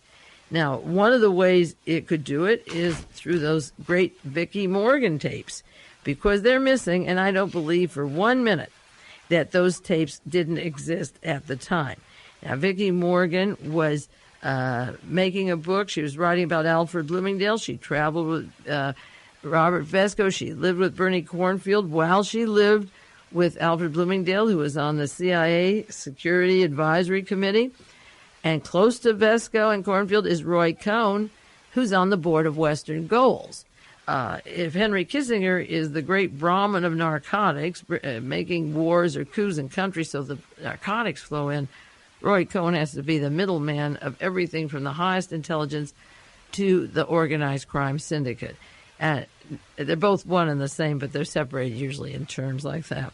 Now, one of the ways it could do it is through those great Vicki Morgan tapes, because they're missing, and I don't believe for 1 minute that those tapes didn't exist at the time. Now, Vicki Morgan was making a book. She was writing about Alfred Bloomingdale. She traveled with Robert Vesco. She lived with Bernie Cornfeld while she lived with Alfred Bloomingdale, who was on the CIA Security Advisory Committee. And close to Vesco and Cornfeld is Roy Cohn, who's on the board of Western Goals. If Henry Kissinger is the great Brahmin of narcotics, making wars or coups in countries so the narcotics flow in, Roy Cohn has to be the middleman of everything from the highest intelligence to the organized crime syndicate. And they're both one and the same, but they're separated usually in terms like that.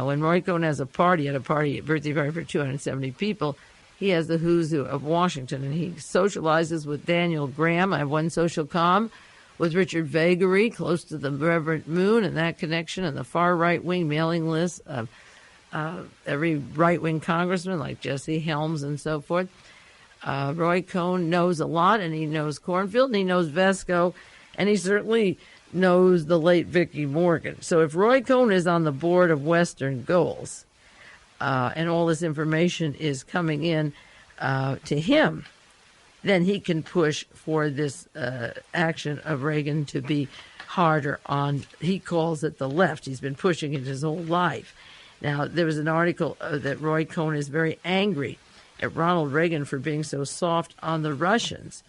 When Roy Cohn has a birthday party for 270 people, he has the who's who of Washington, and he socializes with Daniel Graham. I have one social comm with Richard Vagary, close to the Reverend Moon, and that connection, and the far right-wing mailing list of every right-wing congressman like Jesse Helms and so forth. Roy Cohn knows a lot, and he knows Cornfeld, and he knows Vesco, and he certainly knows the late Vicki Morgan. So if Roy Cohn is on the board of Western Goals, and all this information is coming in to him, then he can push for this action of Reagan to be harder on, he calls it the left. He's been pushing it his whole life. Now, there was an article that Roy Cohn is very angry at Ronald Reagan for being so soft on the Russians.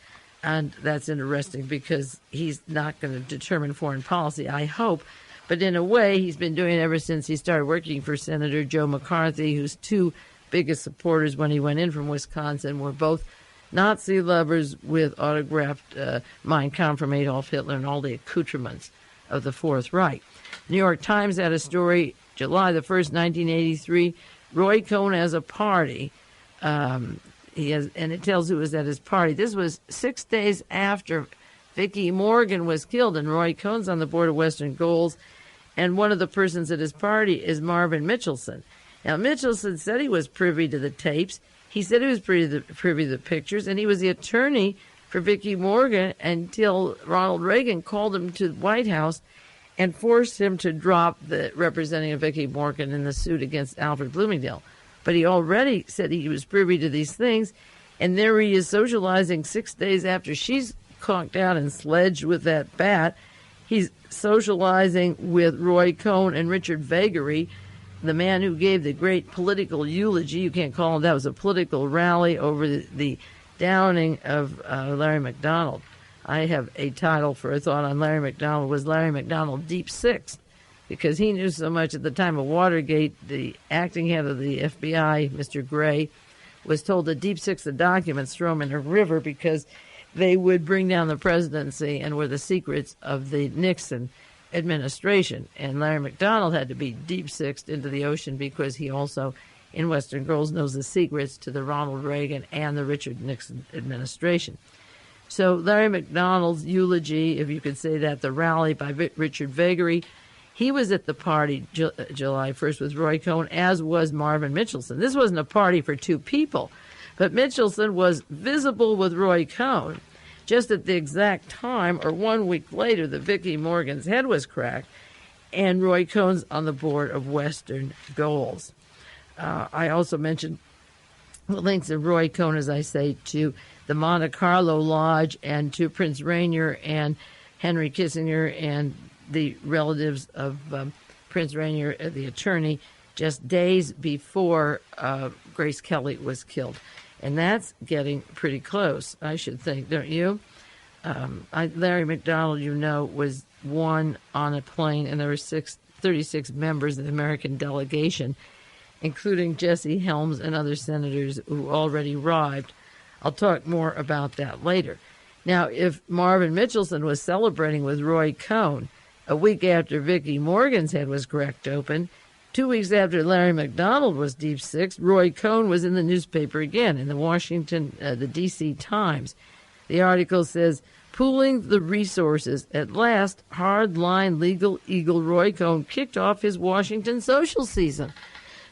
And that's interesting because he's not going to determine foreign policy, I hope. But in a way, he's been doing it ever since he started working for Senator Joe McCarthy, whose two biggest supporters when he went in from Wisconsin were both Nazi lovers with autographed Mein Kampf from Adolf Hitler and all the accoutrements of the Fourth Reich. New York Times had a story, July the 1st, 1983. Roy Cohn has a party. He has, and it tells who was at his party. This was 6 days after Vicki Morgan was killed, and Roy Cohn's on the board of Western Goals, and one of the persons at his party is Marvin Mitchelson. Now, Mitchelson said he was privy to the tapes. He said he was privy to the pictures, and he was the attorney for Vicki Morgan until Ronald Reagan called him to the White House and forced him to drop the representing of Vicki Morgan in the suit against Alfred Bloomingdale. But he already said he was privy to these things, and there he is socializing 6 days after she's conked out and sledged with that bat. He's socializing with Roy Cohn and Richard Vagary, the man who gave the great political eulogy. You can't call it that. Was a political rally over the downing of Larry MacDonald. I have a title for a thought on Larry MacDonald. Was Larry MacDonald deep sixth? Because he knew so much at the time of Watergate. The acting head of the FBI, Mr. Gray, was told to deep six the documents, throw them in a river, because they would bring down the presidency and were the secrets of the Nixon administration. And Larry MacDonald had to be deep sixed into the ocean because he also, in Western Goals, knows the secrets to the Ronald Reagan and the Richard Nixon administration. So Larry MacDonald's eulogy, if you could say that, the rally by Richard Vagary, he was at the party July 1st with Roy Cohn, as was Marvin Mitchelson. This wasn't a party for two people, but Mitchelson was visible with Roy Cohn just at the exact time, or 1 week later, that Vicki Morgan's head was cracked, and Roy Cohn's on the board of Western Goals. I also mentioned the links of Roy Cohn, as I say, to the Monte Carlo Lodge and to Prince Rainier and Henry Kissinger and the relatives of Prince Rainier, the attorney, just days before Grace Kelly was killed. And that's getting pretty close, I should think, don't you? Larry MacDonald, you know, was one on a plane, and there were 36 members of the American delegation, including Jesse Helms and other senators who already arrived. I'll talk more about that later. Now, if Marvin Mitchelson was celebrating with Roy Cohn a week after Vicki Morgan's head was cracked open, 2 weeks after Larry MacDonald was deep sixed, Roy Cohn was in the newspaper again, in the the D.C. Times. The article says, pooling the resources, at last, hard-line legal eagle Roy Cohn kicked off his Washington social season.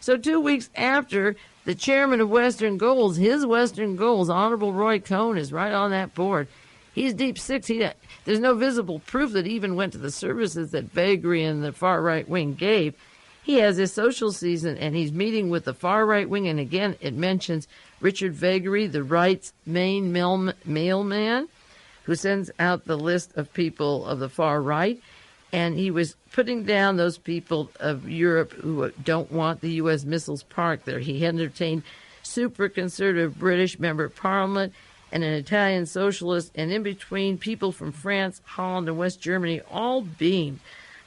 So 2 weeks after the chairman of Western Goals, his Western Goals, Honorable Roy Cohn, is right on that board. He's deep six. There's no visible proof that he even went to the services that Vagary and the far right wing gave. He has his social season, and he's meeting with the far right wing. And again, it mentions Richard Vagary, the right's main mailman, who sends out the list of people of the far right. And he was putting down those people of Europe who don't want the U.S. missiles parked there. He entertained super conservative British member of parliament and an Italian socialist, and in between people from France, Holland, and West Germany, all beamed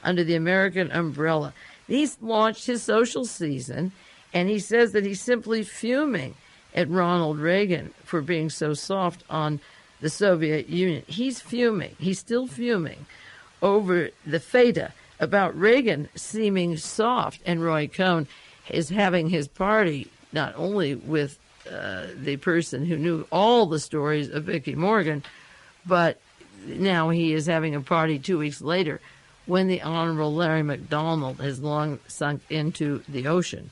under the American umbrella. He's launched his social season, and he says that he's simply fuming at Ronald Reagan for being so soft on the Soviet Union. He's fuming. He's still fuming over the feta about Reagan seeming soft, and Roy Cohn is having his party not only with the person who knew all the stories of Vicky Morgan, but now he is having a party 2 weeks later when the Honorable Larry MacDonald has long sunk into the ocean.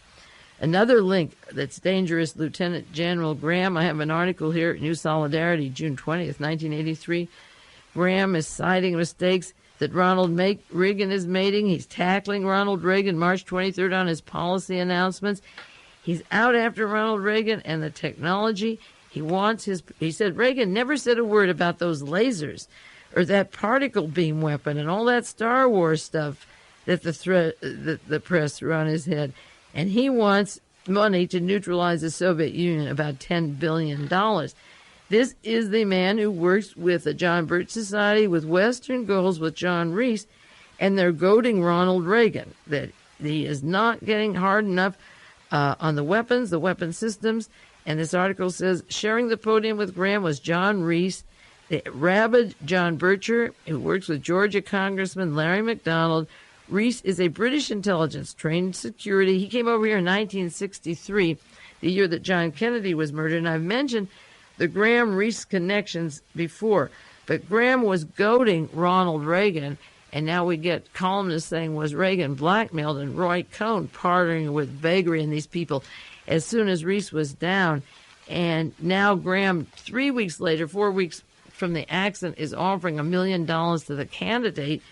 Another link that's dangerous, Lieutenant General Graham. I have an article here, New Solidarity, June 20th, 1983. Graham is citing mistakes that Ronald Reagan is making. He's tackling Ronald Reagan March 23rd on his policy announcements. He's out after Ronald Reagan and the technology. He said Reagan never said a word about those lasers or that particle beam weapon and all that Star Wars stuff that the press threw on his head. And he wants money to neutralize the Soviet Union, about $10 billion. This is the man who works with the John Birch Society, with Western Girls, with John Reese, and they're goading Ronald Reagan that he is not getting hard enough on the weapon systems. And this article says, sharing the podium with Graham was John Reese, the rabid John Bircher, who works with Georgia Congressman Larry MacDonald. Reese is a British intelligence trained security. He came over here in 1963, the year that John Kennedy was murdered. And I've mentioned the Graham-Reese connections before. But Graham was goading Ronald Reagan, and now we get columnists saying, was Reagan blackmailed? And Roy Cohn partnering with Vagary and these people as soon as Reese was down. And now Graham, 3 weeks later, 4 weeks from the accident, is offering $1 million to the candidate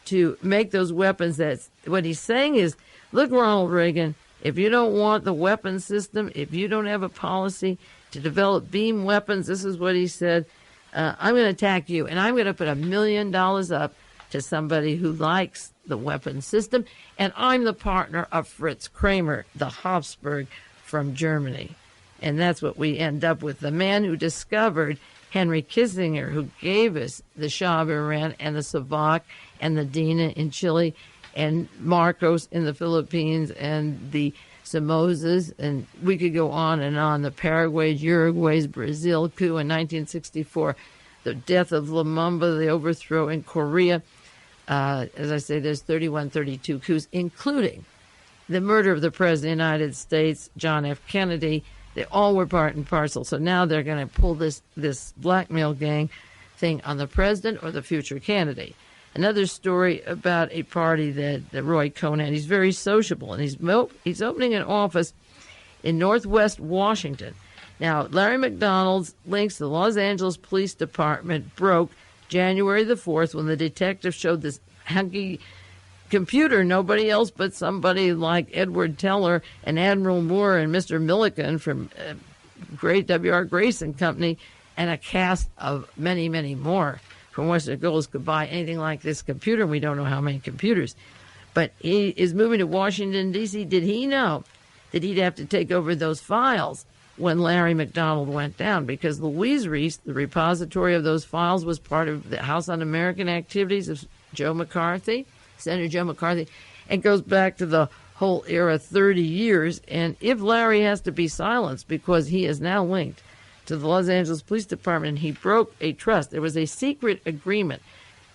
to make those weapons. That's what he's saying is, look, Ronald Reagan, if you don't want the weapon system, if you don't have a policy to develop beam weapons, this is what he said, I'm going to attack you, and I'm going to put $1 million up to somebody who likes the weapon system, and I'm the partner of Fritz Kraemer, the Habsburg from Germany. And that's what we end up with, the man who discovered Henry Kissinger, who gave us the Shah of Iran and the Savak and the Dina in Chile and Marcos in the Philippines and the Somozas, and we could go on and on. The Paraguays, Uruguays, Brazil coup in 1964, the death of Lumumba, the overthrow in Korea. As I say, there's 32 coups, including the murder of the President of the United States, John F. Kennedy. They all were part and parcel. So now they're going to pull this blackmail gang thing on the president or the future candidate. Another story about a party that Roy Cohn had. He's very sociable, and he's opening an office in Northwest Washington. Now, Larry MacDonald's links to the Los Angeles Police Department broke January the 4th when the detective showed this hunky computer, nobody else but somebody like Edward Teller and Admiral Moore and Mr. Milliken from Great W.R. Grayson Company, and a cast of many, many more from Western Girls could buy anything like this computer. We don't know how many computers. But he is moving to Washington, D.C. Did he know that he'd have to take over those files when Larry MacDonald went down? Because Louise Reese, the repository of those files, was part of the House Un-American activities of Joe McCarthy, Senator Joe McCarthy, and goes back to the whole era, 30 years. And if Larry has to be silenced because he is now linked to the Los Angeles Police Department, he broke a trust. There was a secret agreement,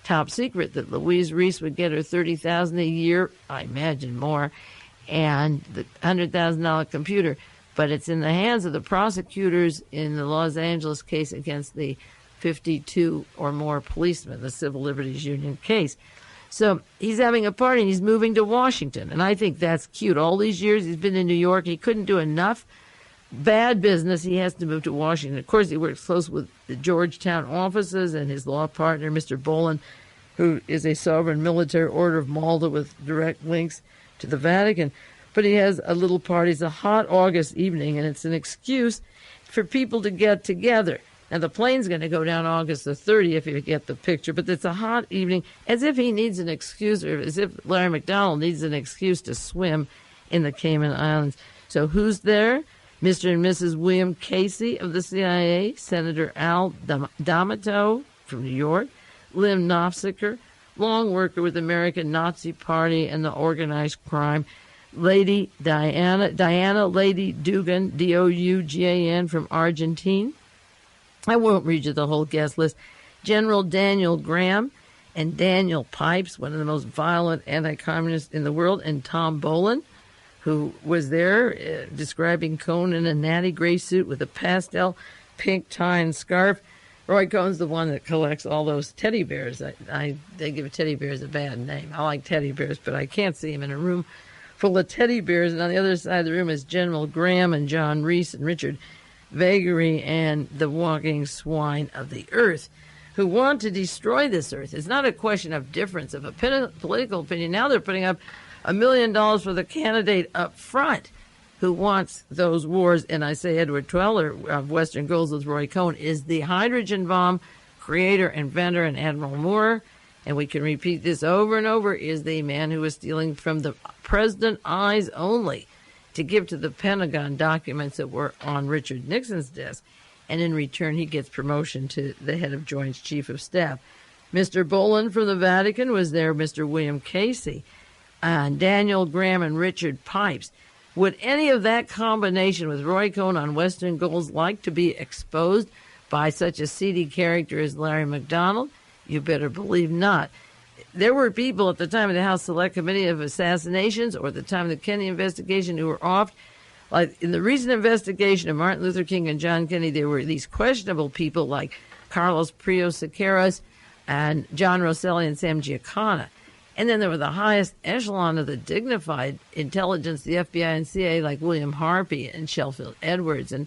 top secret, that Louise Reese would get her $30,000 a year, I imagine more, and the $100,000 computer. But it's in the hands of the prosecutors in the Los Angeles case against the 52 or more policemen, the Civil Liberties Union case. So he's having a party, and he's moving to Washington. And I think that's cute. All these years he's been in New York. He couldn't do enough bad business. He has to move to Washington. Of course, he works close with the Georgetown offices and his law partner, Mr. Boland, who is a sovereign military order of Malta with direct links to the Vatican. But he has a little party. It's a hot August evening, and it's an excuse for people to get together. Now, the plane's going to go down August the 30th, if you get the picture, but it's a hot evening, as if he needs an excuse, or as if Larry MacDonald needs an excuse to swim in the Cayman Islands. So who's there? Mr. and Mrs. William Casey of the CIA, Senator Al D'Amato from New York, Lim Nofziger, long worker with the American Nazi Party and the organized crime, Lady Diana Lady Dugan, Dougan from Argentina. I won't read you the whole guest list. General Daniel Graham and Daniel Pipes, one of the most violent anti-communists in the world, and Tom Boland, who was there describing Cohn in a natty gray suit with a pastel pink tie and scarf. Roy Cohn's the one that collects all those teddy bears. They give teddy bears a bad name. I like teddy bears, but I can't see him in a room full of teddy bears. And on the other side of the room is General Graham and John Reese and Richard Vagary and the walking swine of the earth, who want to destroy this earth. It's not a question of difference of a political opinion. Now they're putting up $1 million for the candidate up front who wants those wars. And I say Edward Tweller of Western Goals with Roy Cohn is the hydrogen bomb creator, inventor, and Admiral Moore. And we can repeat this over and over, is the man who was stealing from the president eyes only to give to the Pentagon documents that were on Richard Nixon's desk. And in return, he gets promotion to the head of Joint Chief of Staff. Mr. Boland from the Vatican was there, Mr. William Casey, Daniel Graham, and Richard Pipes. Would any of that combination with Roy Cohn on Western Goals like to be exposed by such a seedy character as Larry MacDonald? You better believe not. There were people at the time of the House Select Committee of Assassinations or at the time of the Kennedy investigation who were off. Like in the recent investigation of Martin Luther King and John Kennedy, there were these questionable people like Carlos Prio Sequeiros and John Rosselli and Sam Giancana. And then there were the highest echelon of the dignified intelligence, the FBI and CIA, like William Harpy and Sheffield Edwards, and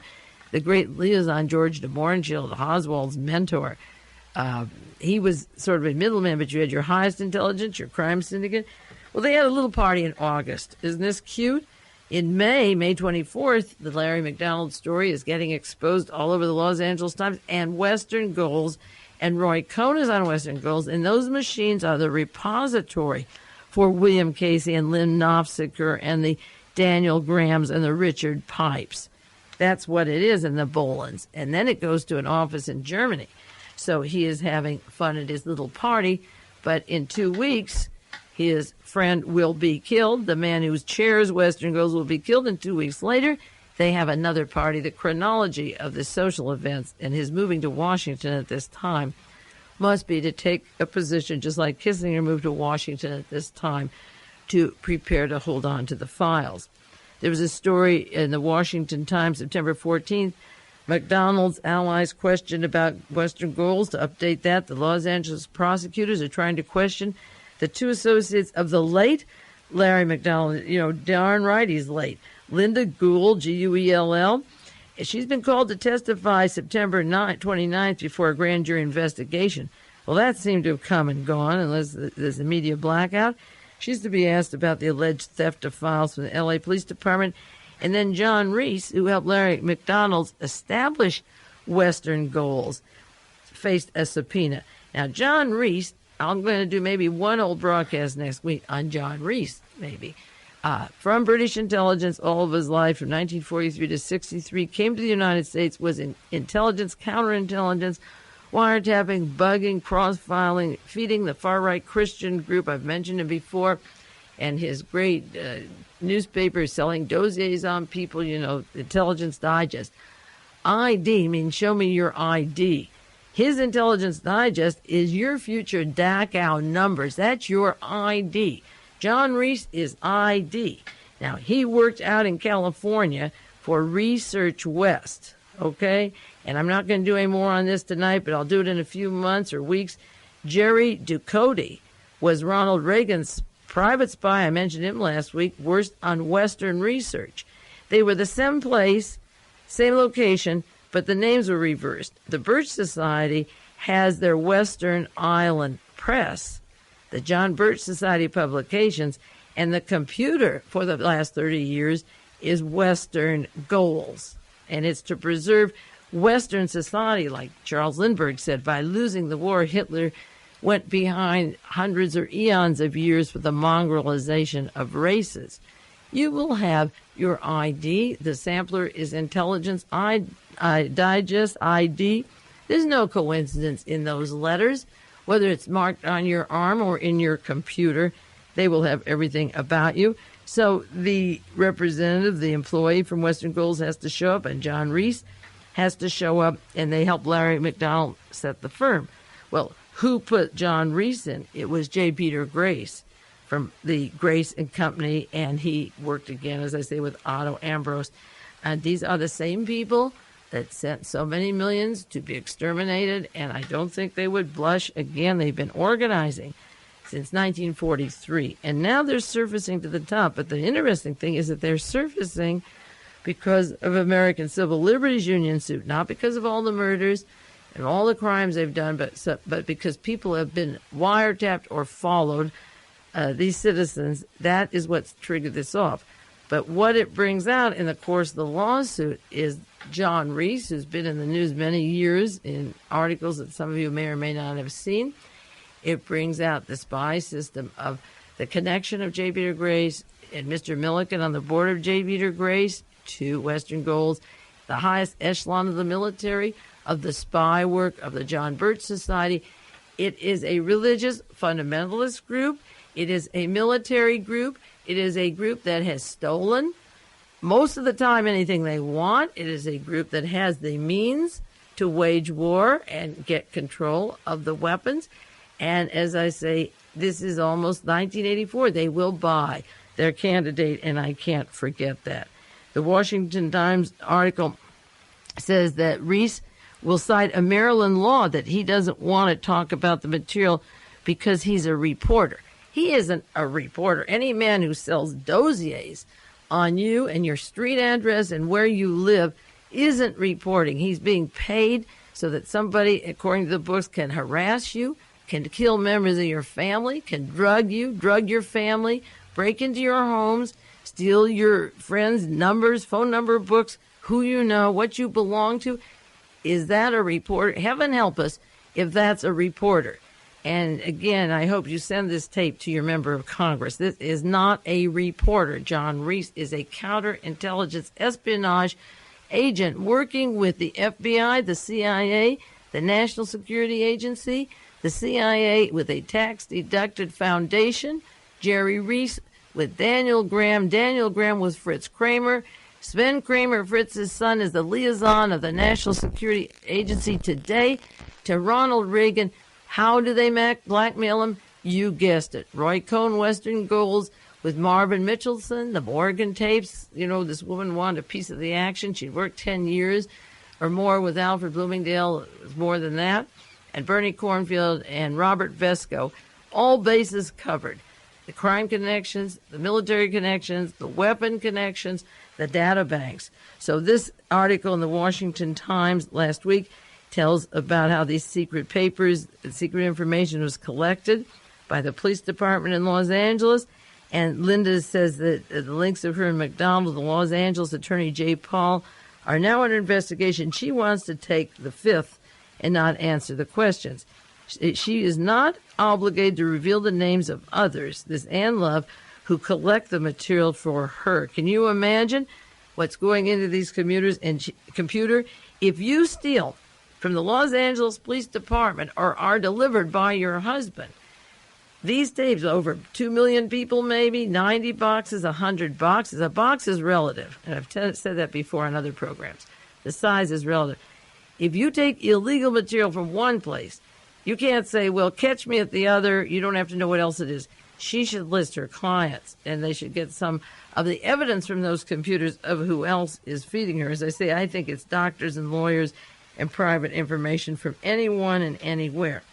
the great liaison George de Mohrenschildt, Oswald's mentor. He was sort of a middleman, but you had your highest intelligence, your crime syndicate. Well, they had a little party in August. Isn't this cute? In May 24th, the Larry MacDonald story is getting exposed all over the Los Angeles Times and Western Goals. And Roy Cohn is on Western Goals, and those machines are the repository for William Casey and Lim Nofziger and the Daniel Grahams and the Richard Pipes. That's what it is in the Bolands. And then it goes to an office in Germany. So he is having fun at his little party, but in 2 weeks, his friend will be killed. The man who chairs Western Goals will be killed, and 2 weeks later, they have another party. The chronology of the social events and his moving to Washington at this time must be to take a position, just like Kissinger moved to Washington at this time, to prepare to hold on to the files. There was a story in the Washington Times, September 14th, MacDonald's allies questioned about Western Goals. To update that, the Los Angeles prosecutors are trying to question the two associates of the late Larry MacDonald. You know, darn right he's late. Linda Gould, Guell. She's been called to testify September 29th before a grand jury investigation. Well, that seemed to have come and gone unless there's a media blackout. She's to be asked about the alleged theft of files from the L.A. Police Department. And then John Reese, who helped Larry MacDonald establish Western Goals, faced a subpoena. Now, John Reese, I'm going to do maybe one old broadcast next week on John Reese, maybe. From British intelligence all of his life, from 1943 to 63, came to the United States, was in intelligence, counterintelligence, wiretapping, bugging, cross-filing, feeding the far-right Christian group. I've mentioned him before. And his great newspaper selling dossiers on people, you know, Intelligence Digest. ID means show me your ID. His Intelligence Digest is your future Dachau numbers. That's your ID. John Reese is ID. Now, he worked out in California for Research West, okay? And I'm not going to do any more on this tonight, but I'll do it in a few months or weeks. Jerry Ducote was Ronald Reagan's private spy. I mentioned him last week, worst on Western Research. They were the same place, same location, but the names were reversed. The Birch Society has their Western Island Press, the John Birch Society publications, and the computer for the last 30 years is Western goals. And it's to preserve Western society, like Charles Lindbergh said. By losing the war, Hitler went behind hundreds or eons of years for the mongrelization of races. You will have your ID. The sampler is Intelligence Digest ID. There's no coincidence in those letters. Whether it's marked on your arm or in your computer, they will have everything about you. So the representative, the employee from Western Goals has to show up, and John Reese has to show up, and they help Larry MacDonald set the firm. Well, who put John Reese in? It was J. Peter Grace from the Grace and Company, and he worked again, as I say, with Otto Ambrose. And these are the same people that sent so many millions to be exterminated, and I don't think they would blush again. They've been organizing since 1943, and now they're surfacing to the top. But the interesting thing is that they're surfacing because of American Civil Liberties Union suit, not because of all the murders and all the crimes they've done, but because people have been wiretapped or followed, these citizens. That is what's triggered this off. But what it brings out in the course of the lawsuit is John Reese, who's been in the news many years in articles that some of you may or may not have seen. It brings out the spy system of the connection of J. Peter Grace and Mr. Milliken on the board of J. Peter Grace to Western Goals, the highest echelon of the military, of the spy work of the John Birch Society. It is a religious fundamentalist group. It is a military group. It is a group that has stolen most of the time anything they want. It is a group that has the means to wage war and get control of the weapons. And as I say, this is almost 1984. They will buy their candidate, and I can't forget that. The Washington Times article says that Reese will cite a Maryland law that he doesn't want to talk about the material because he's a reporter. He isn't a reporter. Any man who sells dossiers on you and your street address and where you live isn't reporting. He's being paid so that somebody, according to the books, can harass you, can kill members of your family, can drug you, drug your family, break into your homes, steal your friends' numbers, phone number books, who you know, what you belong to. Is that a reporter? Heaven help us if that's a reporter. And again, I hope you send this tape to your member of Congress. This is not a reporter. John Reese is a counterintelligence espionage agent working with the FBI, the CIA, the National Security Agency, the CIA with a tax-deducted foundation, Jerry Reese with Daniel Graham. Daniel Graham was Fritz Kraemer. Sven Kraemer, Fritz's son, is the liaison of the National Security Agency today to Ronald Reagan. How do they blackmail him? You guessed it. Roy Cohn, Western Goals, with Marv and Mitchelson, the Morgan tapes. You know, this woman wanted a piece of the action. She'd worked 10 years or more with Alfred Bloomingdale. It was more than that. And Bernie Cornfeld and Robert Vesco, all bases covered. The crime connections, the military connections, the weapon connections, the data banks. So this article in the Washington Times last week tells about how these secret papers, secret information was collected by the police department in Los Angeles. And Linda says that the links of her and MacDonald, the Los Angeles attorney Jay Paul, are now under investigation. She wants to take the fifth and not answer the questions. She is not obligated to reveal the names of others, this Ann Love, who collect the material for her. Can you imagine what's going into these computers? And computer, if you steal from the Los Angeles Police Department or are delivered by your husband, these tapes, over 2 million people maybe, 90 boxes, 100 boxes. A box is relative, and I've said that before on other programs. The size is relative. If you take illegal material from one place, you can't say, well, catch me at the other. You don't have to know what else it is. She should list her clients, and they should get some of the evidence from those computers of who else is feeding her. As I say, I think it's doctors and lawyers and private information from anyone and anywhere.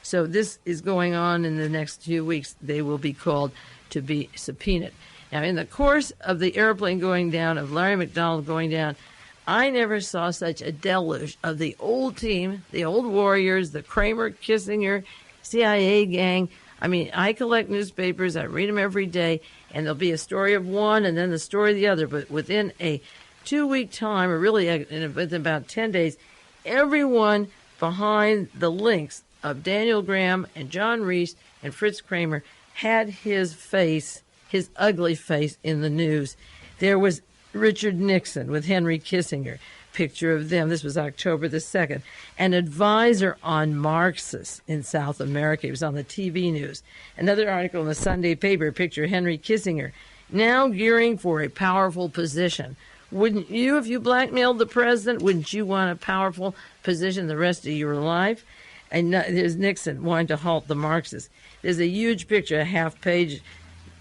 So this is going on in the next few weeks. They will be called to be subpoenaed. Now, in the course of the airplane going down, of Larry MacDonald going down, I never saw such a deluge of the old team, the old warriors, the Kraemer, Kissinger, CIA gang, I mean, I collect newspapers. I read them every day, and there'll be a story of one and then the story of the other. But within a 2-week time, or really within about 10 days, everyone behind the links of Daniel Graham and John Reese and Fritz Kraemer had his face, his ugly face, in the news. There was Richard Nixon with Henry Kissinger. Picture of them. This was October the 2nd. An advisor on Marxists in South America. He was on the TV news. Another article in the Sunday paper, picture of Henry Kissinger, now gearing for a powerful position. Wouldn't you, if you blackmailed the president, wouldn't you want a powerful position the rest of your life? And there's Nixon wanting to halt the Marxists. There's a huge picture, a half page.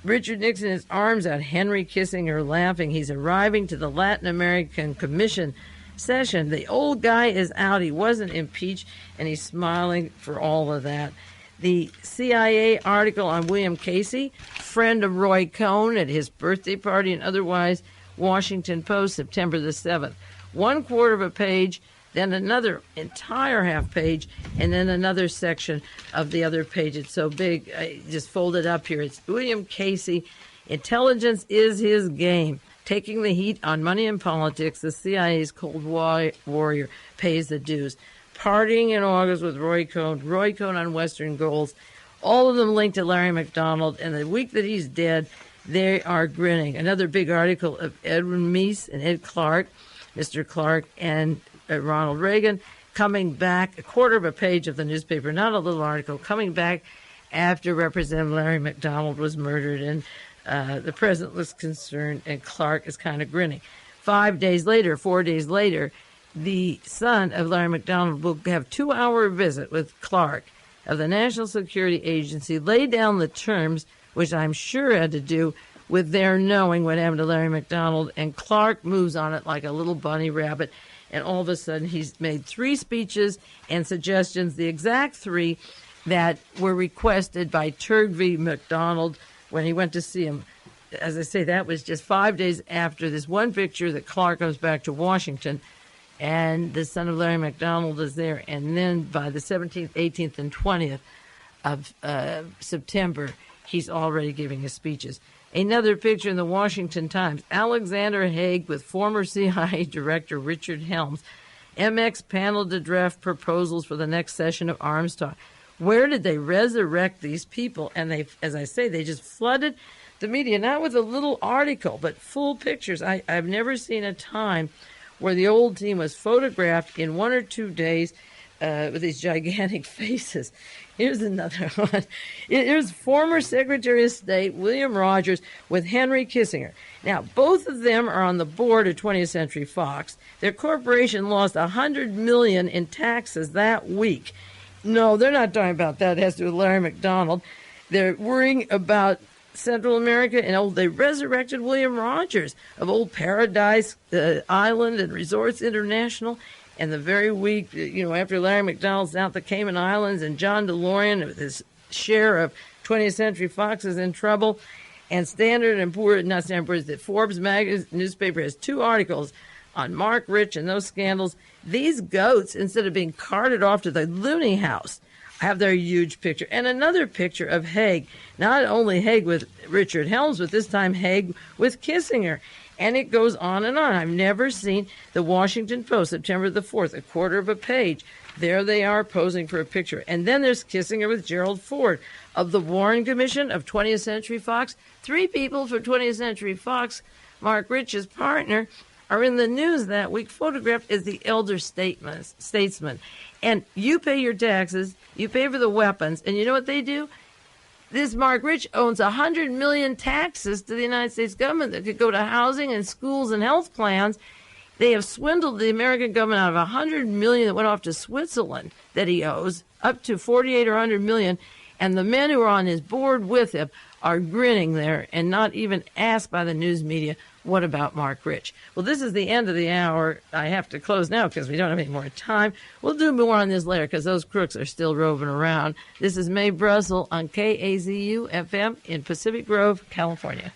Richard Nixon, his arms out, Henry Kissinger laughing. He's arriving to the Latin American Commission session. The old guy is out. He wasn't impeached, and he's smiling for all of that. The CIA article on William Casey, friend of Roy Cohn at his birthday party and otherwise, Washington Post, September the 7th. 1/4 of a page, then another entire half page, and then another section of the other page. It's so big, I just folded up here. It's William Casey. Intelligence is his game. Taking the heat on money and politics, the CIA's cold warrior pays the dues. Partying in August with Roy Cohn on Western goals, all of them linked to Larry MacDonald, and the week that he's dead, they are grinning. Another big article of Edwin Meese and Ed Clark, Mr. Clark, and Ronald Reagan coming back, 1/4 of a page of the newspaper, not a little article, coming back after Representative Larry MacDonald was murdered, and the president was concerned, and Clark is kind of grinning. 4 days later, the son of Larry MacDonald will have 2-hour visit with Clark of the National Security Agency, lay down the terms, which I'm sure had to do with their knowing what happened to Larry MacDonald, and Clark moves on it like a little bunny rabbit, and all of a sudden he's made 3 speeches and suggestions, the exact 3 that were requested by Turvey MacDonald when he went to see him. As I say, that was just 5 days after this one picture that Clark goes back to Washington, and the son of Larry MacDonald is there. And then by the 17th, 18th, and 20th of September, he's already giving his speeches. Another picture in the Washington Times, Alexander Haig with former CIA Director Richard Helms. MX panel to draft proposals for the next session of arms talk. Where did they resurrect these people? And they, as I say, they just flooded the media, not with a little article, but full pictures. I've never seen a time where the old team was photographed in 1 or 2 days with these gigantic faces. Here's another one. Here's former Secretary of State William Rogers with Henry Kissinger. Now, both of them are on the board of 20th Century Fox. Their corporation lost $100 million in taxes that week. No, they're not talking about that. It has to do with Larry MacDonald. They're worrying about Central America, and they resurrected William Rogers of Old Paradise Island and Resorts International. And the very week, after Larry MacDonald's out the Cayman Islands, and John DeLorean with his share of 20th Century Fox is in trouble, and the Forbes magazine newspaper has 2 articles on Mark Rich and those scandals. These goats, instead of being carted off to the loony house, have their huge picture. And another picture of Haig, not only Haig with Richard Helms, but this time Haig with Kissinger. And it goes on and on. I've never seen the Washington Post, September the 4th, 1/4 of a page. There they are posing for a picture. And then there's Kissinger with Gerald Ford of the Warren Commission of 20th Century Fox. 3 people for 20th Century Fox, Mark Rich's partner, are in the news that week, photographed as the elder statesman. And you pay your taxes, you pay for the weapons, and you know what they do? This Mark Rich owns $100 million taxes to the United States government that could go to housing and schools and health plans. They have swindled the American government out of $100 million that went off to Switzerland that he owes, up to $48 or $100 million. And the men who are on his board with him are grinning there and not even asked by the news media, what about Mark Rich? Well, this is the end of the hour. I have to close now because we don't have any more time. We'll do more on this later because those crooks are still roving around. This is Mae Brussell on KAZU FM in Pacific Grove, California.